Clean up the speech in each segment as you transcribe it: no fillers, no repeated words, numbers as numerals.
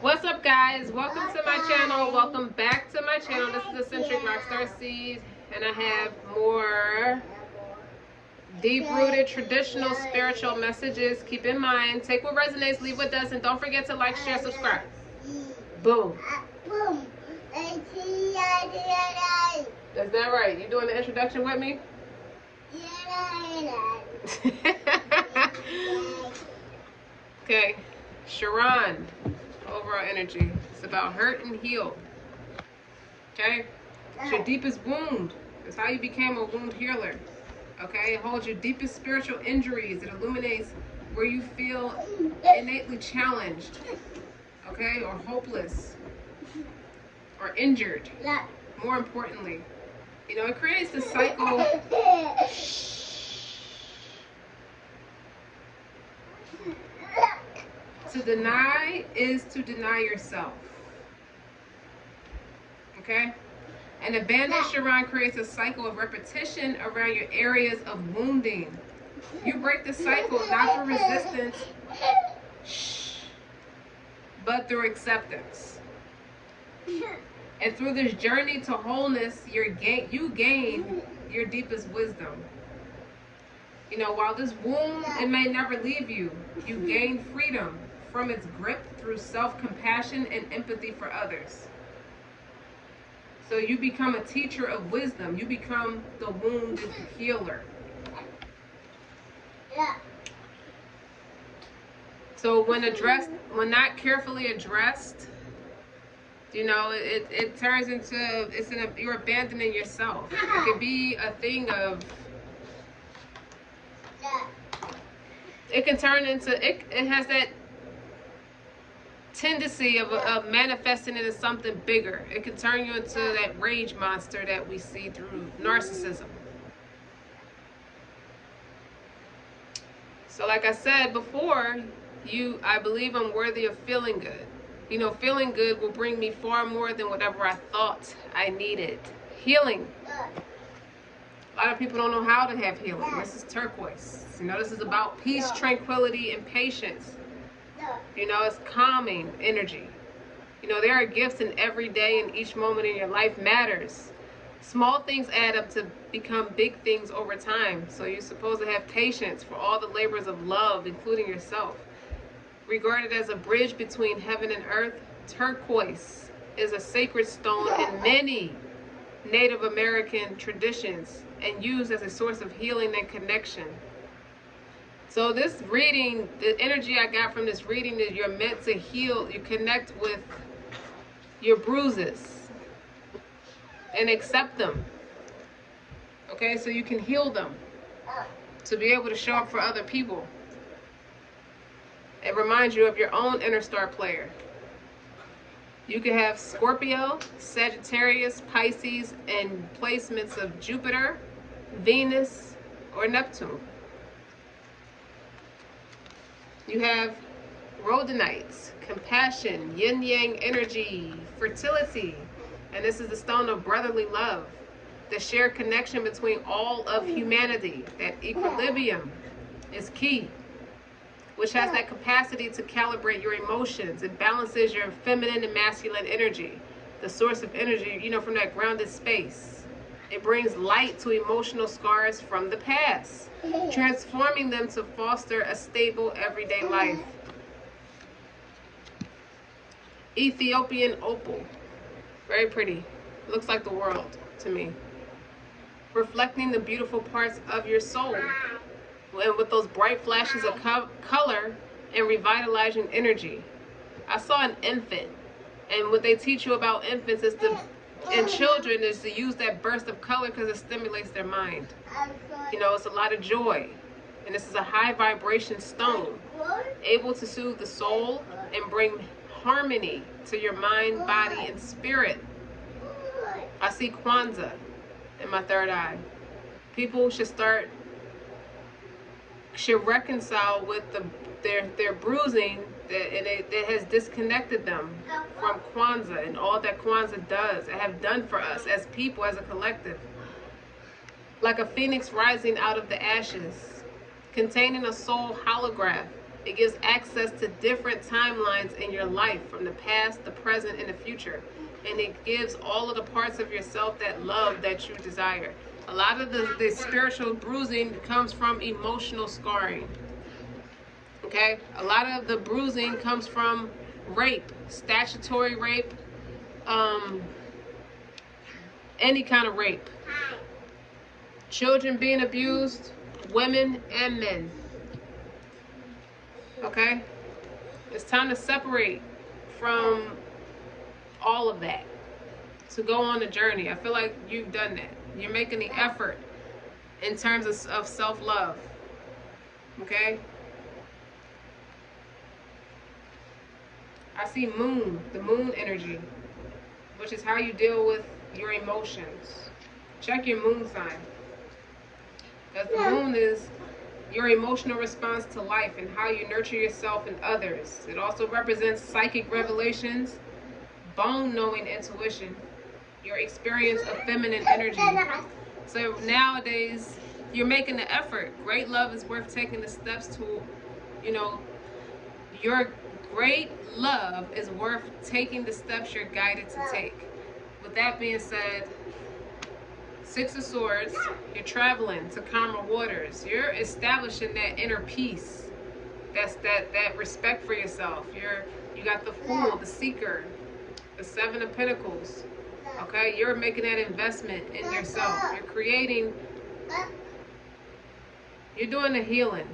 What's up, guys? Welcome to my channel. Welcome back to my channel. This is Eccentric RockStar'Seed, and I have more deep-rooted traditional spiritual messages. Keep in mind, take what resonates, leave what doesn't. Don't forget to like, share, subscribe. Boom. Is that right? You doing the introduction with me? Okay, Sharon, overall energy. It's about hurt and heal. Okay? It's your deepest wound. It's how you became a wound healer. Okay? It holds your deepest spiritual injuries. It illuminates where you feel innately challenged. Okay? Or hopeless. Or injured. More importantly. You know, it creates the cycle. To deny is to deny yourself. Okay? And abandoned Sharon creates a cycle of repetition around your areas of wounding. You break the cycle not through resistance, but through acceptance. And through this journey to wholeness, you gain your deepest wisdom. You know, while this wound, it may never leave you, you gain freedom from its grip through self-compassion and empathy for others. So you become a teacher of wisdom. You become the wounded healer. So when not carefully addressed, you know, it turns into, you're abandoning yourself. It could be a thing of, it can turn into, it has that tendency of manifesting into something bigger. It can turn you into that rage monster that we see through narcissism. So like I said before, I believe I'm worthy of feeling good. You know, feeling good will bring me far more than whatever I thought I needed. Healing. A lot of people don't know how to have healing. This is turquoise. You know, this is about peace, tranquility, and patience. You know, it's calming energy. You know, there are gifts in every day, and each moment in your life matters. Small things add up to become big things over time. So you're supposed to have patience for all the labors of love, including yourself. Regarded as a bridge between heaven and earth, turquoise is a sacred stone in many Native American traditions and used as a source of healing and connection. So this reading, the energy I got from this reading is you're meant to heal. You connect with your bruises and accept them. Okay, so you can heal them to be able to show up for other people. It reminds you of your own inner star player. You can have Scorpio, Sagittarius, Pisces, and placements of Jupiter, Venus, or Neptune. You have rhodonites, compassion, yin-yang energy, fertility, and this is the stone of brotherly love, the shared connection between all of humanity. That equilibrium is key, which has that capacity to calibrate your emotions. It balances your feminine and masculine energy, the source of energy, you know, from that grounded space. It brings light to emotional scars from the past, transforming them to foster a stable everyday life. Ethiopian opal, very pretty, looks like the world to me, reflecting the beautiful parts of your soul, and with those bright flashes of color and revitalizing energy. I saw an infant, and what they teach you about infants is and children is to use that burst of color because it stimulates their mind. You know, it's a lot of joy. And this is a high vibration stone, able to soothe the soul and bring harmony to your mind, body, and spirit. I see Kwanzaa in my third eye. People should reconcile with their bruising that has disconnected them from Kwanzaa and all that Kwanzaa does and have done for us as people, as a collective. Like a phoenix rising out of the ashes, containing a soul holograph It gives access to different timelines in your life, from the past, the present, and the future. And it gives all of the parts of yourself that love that you desire. A lot of the spiritual bruising comes from emotional scarring. Okay? A lot of the bruising comes from rape, statutory rape, any kind of rape. Children being abused, women and men. Okay? It's time to separate from all of that, to go on a journey. I feel like you've done that. You're making the effort in terms of self-love. Okay? I see moon, the moon energy, which is how you deal with your emotions. Check your moon sign. Because the moon is your emotional response to life and how you nurture yourself and others. It also represents psychic revelations, bone-knowing intuition, your experience of feminine energy. So nowadays, you're making the effort. Great love is worth taking the steps to, your great love is worth taking the steps you're guided to take. With that being said, Six of Swords, you're traveling to calmer waters. You're establishing that inner peace. That's that respect for yourself. You got the Fool, the Seeker, the Seven of Pentacles. Okay, you're making that investment in yourself. You're doing the healing.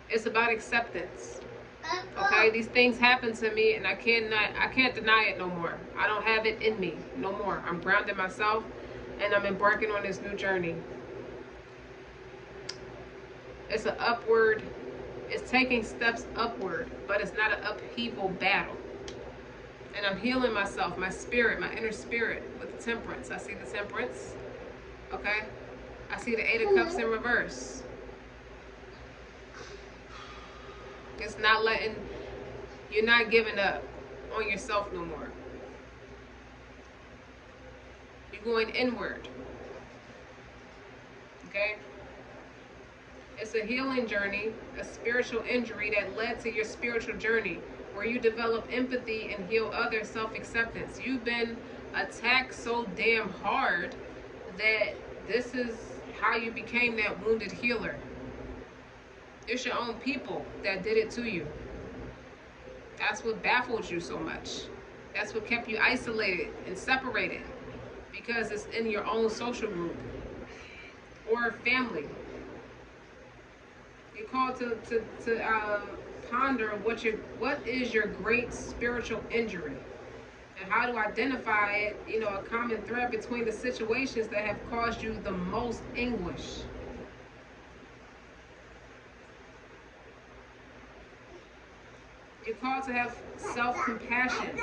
It's about acceptance. Okay, these things happen to me and I can't deny it no more. I don't have it in me no more. I'm grounded myself and I'm embarking on this new journey. It's it's taking steps upward, but it's not an upheaval battle. And I'm healing myself, my spirit, my inner spirit with the Temperance. I see the Temperance. Okay? I see the Eight of Cups in reverse. It's not you're not giving up on yourself no more. You're going inward. Okay? It's a healing journey, a spiritual injury that led to your spiritual journey, where you develop empathy and heal other self-acceptance. You've been attacked so damn hard that this is how you became that wounded healer. It's your own people that did it to you. That's what baffled you so much. That's what kept you isolated and separated, because it's in your own social group or family. You're called to ponder what is your great spiritual injury, and how to identify it. A common thread between the situations that have caused you the most anguish. You're called to have self-compassion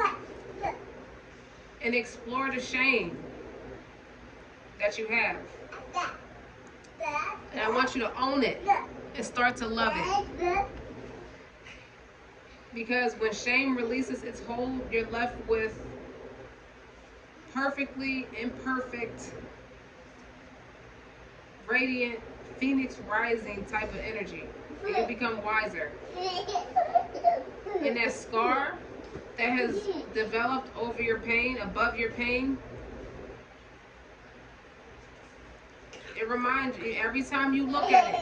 and explore the shame that you have. And I want you to own it and start to love it. Because when shame releases its hold, you're left with perfectly imperfect, radiant, phoenix rising type of energy. And you become wiser. And that scar that has developed over your pain, above your pain, it reminds you, every time you look at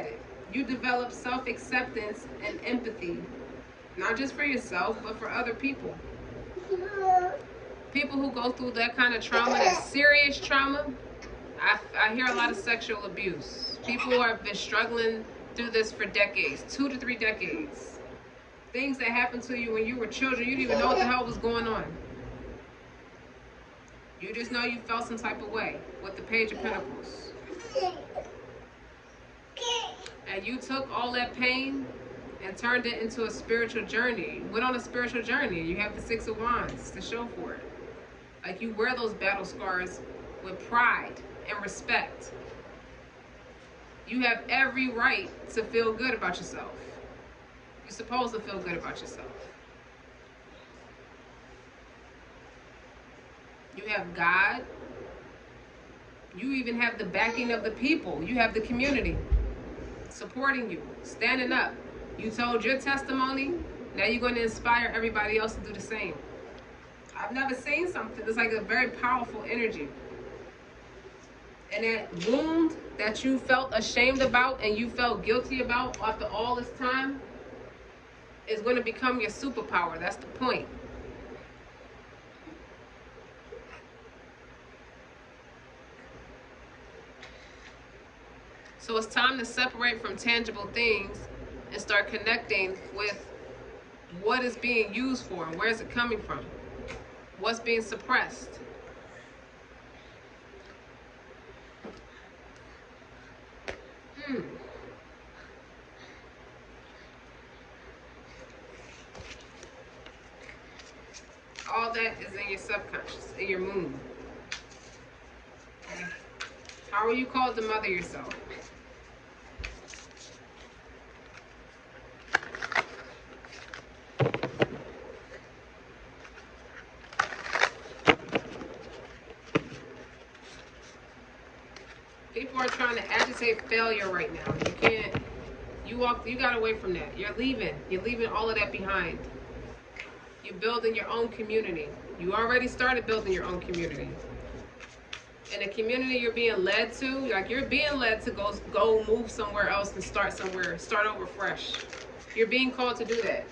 it, you develop self-acceptance and empathy, not just for yourself, but for other people. People who go through that kind of trauma, that serious trauma, I hear a lot of sexual abuse. People who have been struggling through this for decades, 2 to 3 decades. Things that happened to you when you were children, you didn't even know what the hell was going on. You just know you felt some type of way with the Page of Pentacles. And you took all that pain and turned it into a spiritual journey. Went on a spiritual journey. You have the Six of Wands to show for it. Like, you wear those battle scars with pride and respect. You have every right to feel good about yourself. You're supposed to feel good about yourself. You have God. You even have the backing of the people. You have the community supporting you, standing up. You told your testimony. Now you're going to inspire everybody else to do the same. I've never seen something. It's like a very powerful energy. And that wound that you felt ashamed about and you felt guilty about after all this time is going to become your superpower. That's the point. So it's time to separate from tangible things and start connecting with what is being used for and where is it coming from? What's being suppressed? All that is in your subconscious, in your moon. How are you called to mother yourself? People are trying to agitate failure right now. You can't, you got away from that. You're leaving all of that behind. You're building your own community. You already started building your own community. And the community you're being led to, like you're being led to go move somewhere else and start somewhere, start over fresh. You're being called to do that.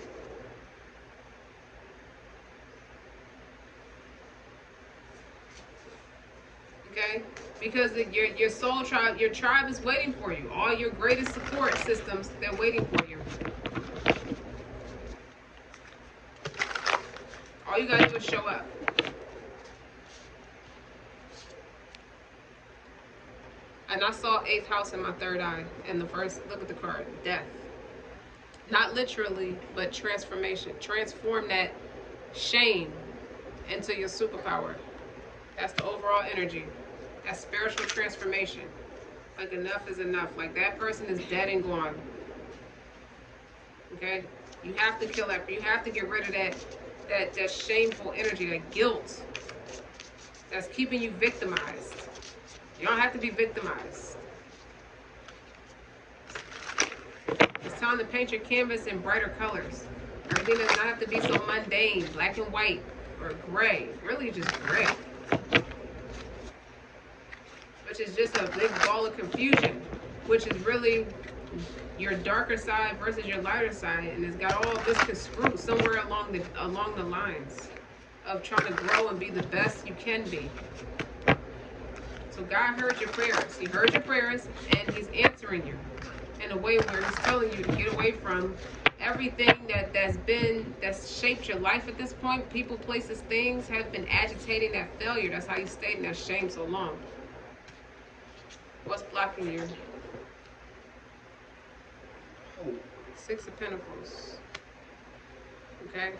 Okay? Because your soul tribe, your tribe is waiting for you. All your greatest support systems, they're waiting for you. All you gotta do is show up. And I saw 8th house in my third eye. And the first, look at the card, death. Not literally, but transformation. Transform that shame into your superpower. That's the overall energy. That's spiritual transformation. Like enough is enough. Like that person is dead and gone. Okay? You have to kill that. You have to get rid of that shameful energy, that guilt that's keeping you victimized. You don't have to be victimized. It's time to paint your canvas in brighter colors. Everything does not have to be so mundane, black and white, or gray. Really just gray. Which is just a big ball of confusion. Which is really your darker side versus your lighter side. And it's got all this construed somewhere along the lines of trying to grow and be the best you can be. So God heard your prayers. He heard your prayers and he's answering you in a way where he's telling you to get away from everything that's shaped your life at this point. People, places, things have been agitating that failure. That's how you stayed in that shame so long. What's blocking you? 6 of Pentacles. Okay?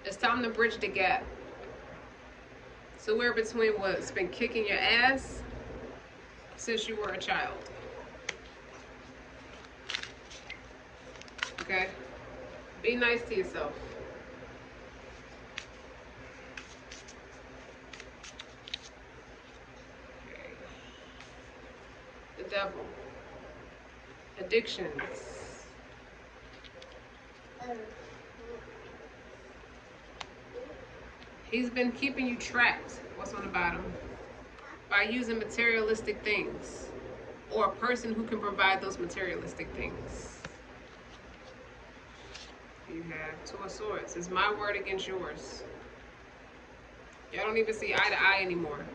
It's time to bridge the gap. So we're between what's been kicking your ass since you were a child. Okay? Be nice to yourself. Okay. The devil. Addictions. He's been keeping you trapped. What's on the bottom? By using materialistic things. Or a person who can provide those materialistic things. You have 2 of Swords. It's my word against yours. Y'all don't even see eye to eye anymore.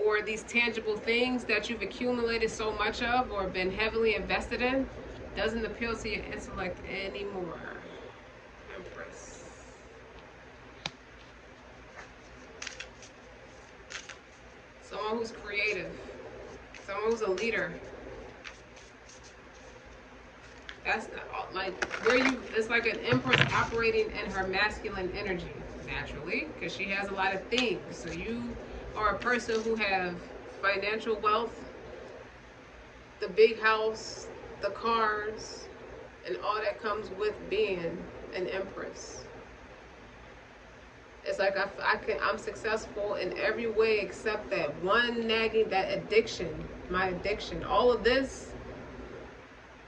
Or these tangible things that you've accumulated so much of or been heavily invested in doesn't appeal to your intellect anymore. Empress. Someone who's creative. Someone who's a leader. That's not, like where you, it's like an empress operating in her masculine energy naturally because she has a lot of things. So you are a person who have financial wealth, the big house, the cars, and all that comes with being an empress. It's like I'm successful in every way except that one nagging, that addiction, my addiction. All of this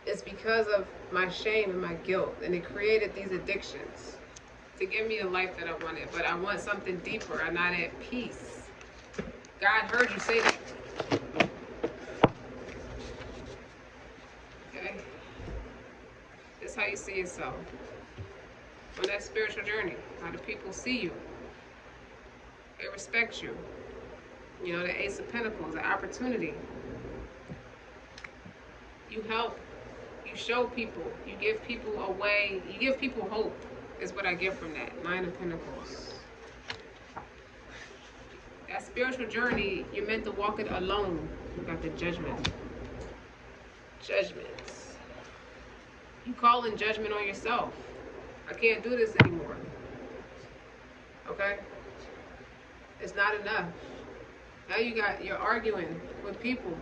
is because of my shame and my guilt, and it created these addictions to give me the life that I wanted. But I want something deeper. I'm not at peace. God heard you say that. Okay? That's how you see yourself on that spiritual journey. How do people see you? They respect you. You know, the Ace of Pentacles, the opportunity. You help. You show people. You give people a way. You give people hope, is what I get from that. Nine of Pentacles. That spiritual journey, you're meant to walk it alone. You got the Judgment. Judgments. You call in judgment on yourself. I can't do this anymore. Okay? It's not enough. Now you're arguing with people.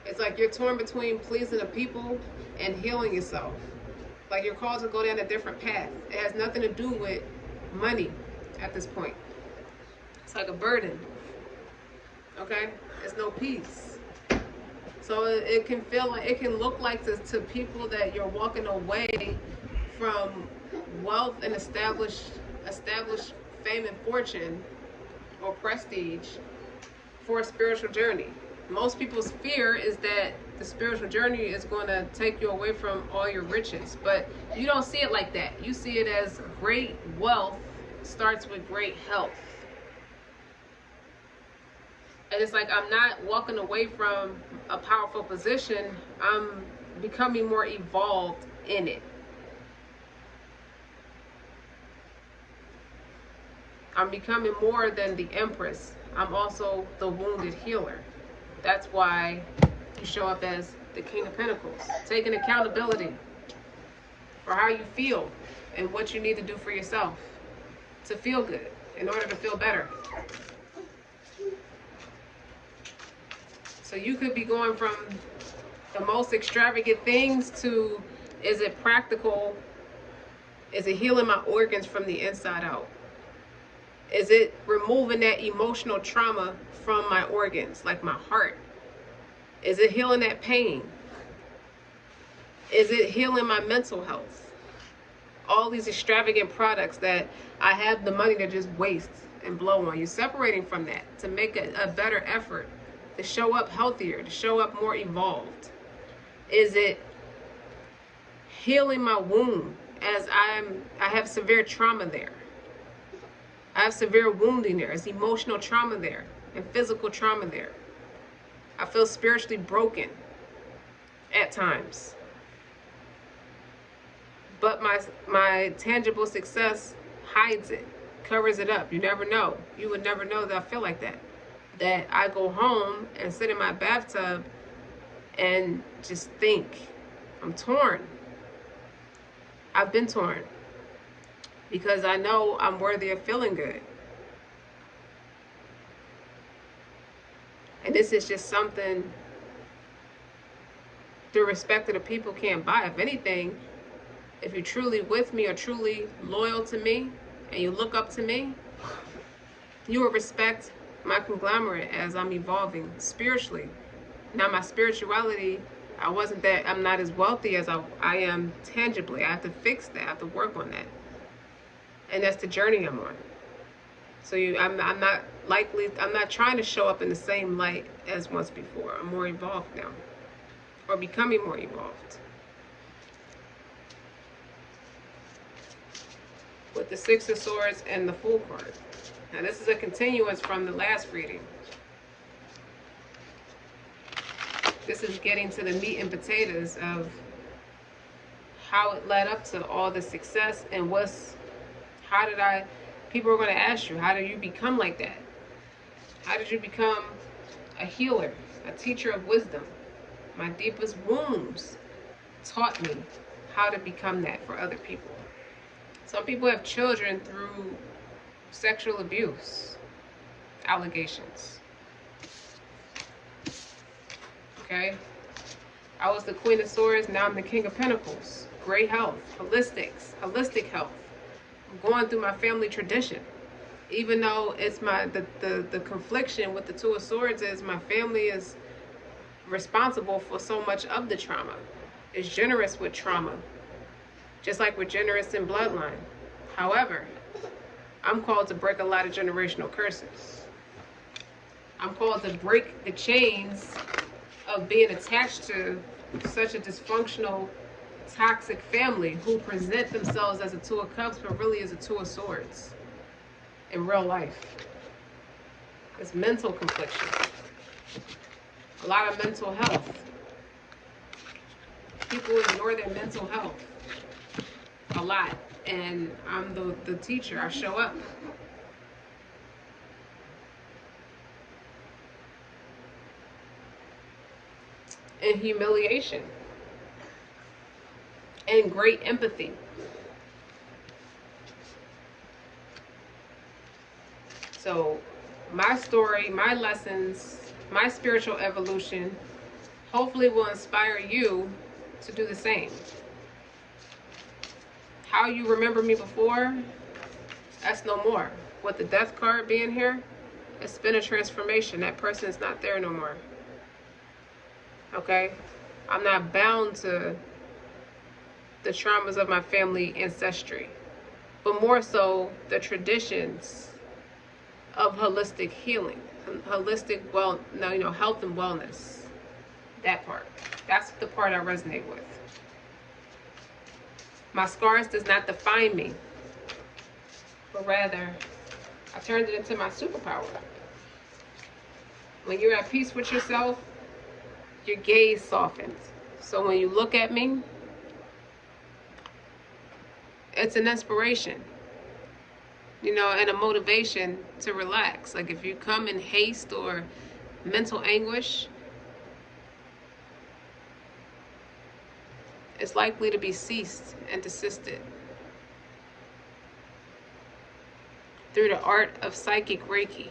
It's like you're torn between pleasing the people and healing yourself. Like you're called to go down a different path. It has nothing to do with money at this point. It's like a burden. Okay? There's no peace. So it can feel like, it can look like to people that you're walking away from wealth and established fame and fortune or prestige for a spiritual journey. Most people's fear is that the spiritual journey is going to take you away from all your riches, but you don't see it like that. You see it as great wealth starts with great health. And it's like I'm not walking away from a powerful position. I'm becoming more evolved in it. I'm becoming more than the Empress. I'm also the wounded healer. That's why you show up as the King of Pentacles. Taking accountability for how you feel and what you need to do for yourself to feel good in order to feel better. So you could be going from the most extravagant things to, is it practical? Is it healing my organs from the inside out? Is it removing that emotional trauma from my organs, like my heart? Is it healing that pain? Is it healing my mental health? All these extravagant products that I have the money to just waste and blow on. You're separating from that to make a better effort, to show up healthier, to show up more evolved. Is it healing my wound as I have severe trauma there? I have severe wounding there. There's emotional trauma there and physical trauma there. I feel spiritually broken at times. But my tangible success hides it, covers it up. You never know. You would never know that I feel like that. That I go home and sit in my bathtub and just think. I'm torn. I've been torn. Because I know I'm worthy of feeling good. And this is just something the respect of the people can't buy. If anything, if you're truly with me or truly loyal to me and you look up to me, you will respect my conglomerate as I'm evolving spiritually. Now my spirituality, I'm not as wealthy as I am tangibly. I have to fix that. I have to work on that. And that's the journey I'm on. So I'm not trying to show up in the same light as once before. I'm more evolved now, or becoming more evolved. With the Six of Swords and the Fool card. Now this is a continuance from the last reading. This is getting to the meat and potatoes of how it led up to all the success and people are going to ask you, how did you become like that? How did you become a healer, a teacher of wisdom? My deepest wounds taught me how to become that for other people. Some people have children through sexual abuse allegations. Okay? I was the Queen of Swords, now I'm the King of Pentacles. Great health, holistic health. I'm going through my family tradition. Even though it's the confliction with the Two of Swords is my family is responsible for so much of the trauma. Is generous with trauma, just like we're generous in bloodline. However, I'm called to break a lot of generational curses. I'm called to break the chains of being attached to such a dysfunctional, toxic family who present themselves as a Two of Cups, but really is a Two of Swords in real life. It's mental confliction. A lot of mental health. People ignore their mental health a lot. And I'm the teacher. I show up. And humiliation. And great empathy. So my story, my lessons, my spiritual evolution hopefully will inspire you to do the same. How you remember me before, that's no more. With the death card being here, it's been a transformation. That person is not there no more. Okay? I'm not bound to the traumas of my family ancestry, but more so the traditions of holistic healing, holistic health and wellness. That part. That's the part I resonate with. My scars does not define me, but rather I turned it into my superpower. When you're at peace with yourself, your gaze softens. So when you look at me, it's an inspiration, and a motivation to relax. Like if you come in haste or mental anguish, it's likely to be ceased and desisted through the art of psychic Reiki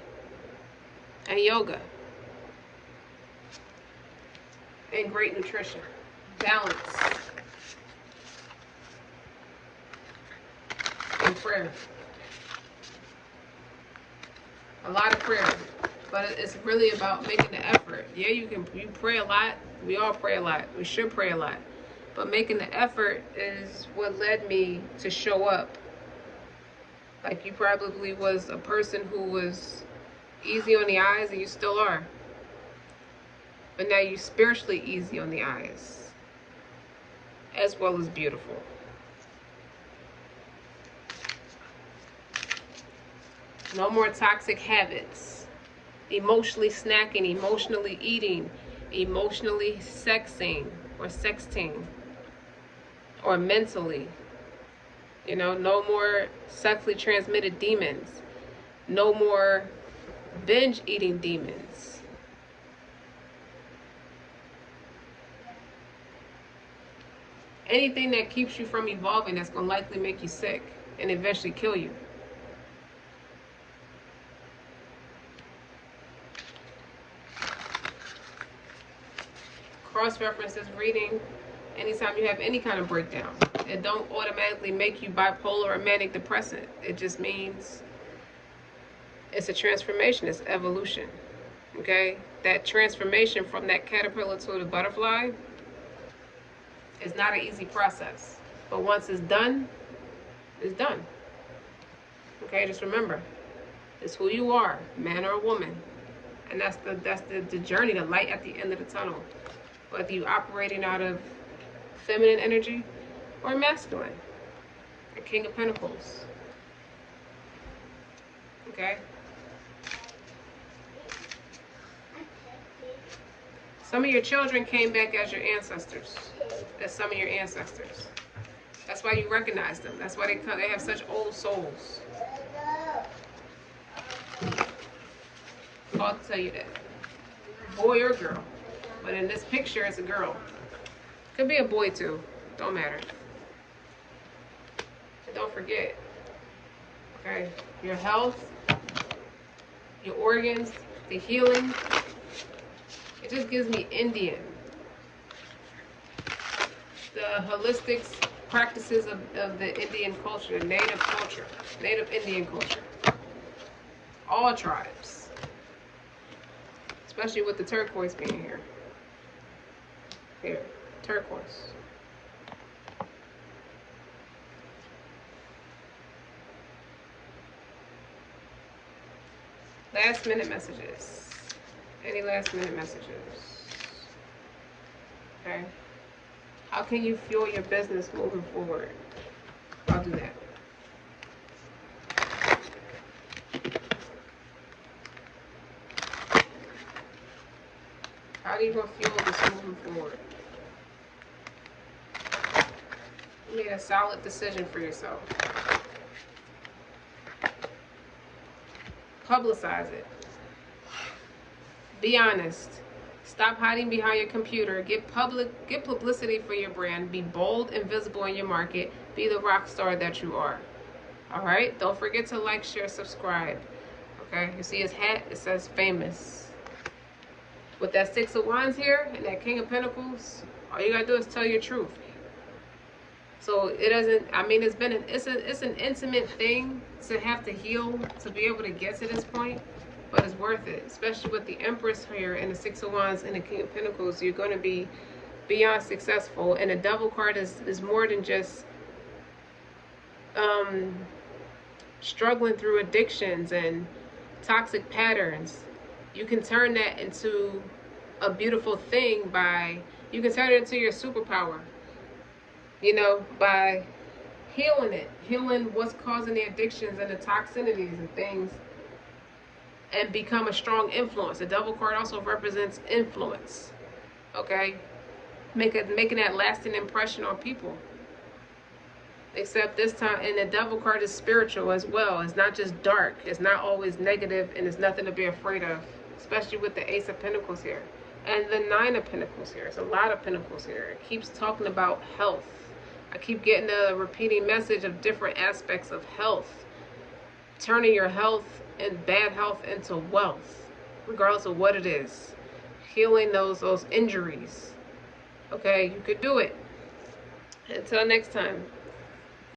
and yoga and great nutrition, balance, and prayer. A lot of prayer, but it's really about making the effort. Yeah, you pray a lot. We all pray a lot. We should pray a lot. But making the effort is what led me to show up. Like you probably was a person who was easy on the eyes, and you still are. But now you're spiritually easy on the eyes, as well as beautiful. No more toxic habits. Emotionally snacking, emotionally eating, emotionally sexing or sexting. Or mentally. No more sexually transmitted demons. No more binge eating demons. Anything that keeps you from evolving that's going to likely make you sick and eventually kill you. Cross-reference this reading anytime you have any kind of breakdown. It don't automatically make you bipolar or manic depressant. It just means it's a transformation. It's evolution. Okay? That transformation from that caterpillar to the butterfly is not an easy process. But once it's done, it's done. Okay? Just remember, it's who you are, man or woman. And that's the journey, the light at the end of the tunnel. Whether you operating out of feminine energy or masculine. The King of Pentacles. Okay? Some of your children came back as your ancestors. As some of your ancestors. That's why you recognize them. That's why they have such old souls. I'll tell you that. Boy or girl. But in this picture, it's a girl. Could be a boy too. Don't matter. And don't forget. Okay? Your health, your organs, the healing. It just gives me Indian. The holistic practices of the Indian culture, the native culture, native Indian culture. All tribes. Especially with the turquoise being here. Here, turquoise. Last minute messages. Any last minute messages? Okay. How can you fuel your business moving forward? I'll do that. How do you gonna fuel this moving forward? You made a solid decision for yourself. Publicize it. Be honest. Stop hiding behind your computer. Get publicity for your brand. Be bold and visible in your market. Be the rock star that you are. All right? Don't forget to like, share, subscribe. Okay? You see his hat? It says famous. With that Six of Wands here and that King of Pentacles, all you gotta do is tell your truth. So it doesn't, I mean, it's an intimate thing to have to heal to be able to get to this point, but it's worth it, especially with the Empress here and the Six of Wands and the King of Pentacles. You're going to be beyond successful, and the Devil card is more than just struggling through addictions and toxic patterns. You can turn that into a beautiful thing you can turn it into your superpower. You know, by healing it, healing what's causing the addictions and the toxicities and things, and become a strong influence. The Devil card also represents influence. Okay, making that lasting impression on people. Except this time, and the Devil card is spiritual as well. It's not just dark. It's not always negative, and it's nothing to be afraid of. Especially with the Ace of Pentacles here and the Nine of Pentacles here. It's a lot of Pentacles here. It keeps talking about health. I keep getting a repeating message of different aspects of health. Turning your health and bad health into wealth, regardless of what it is. Healing those injuries. Okay, you could do it. Until next time.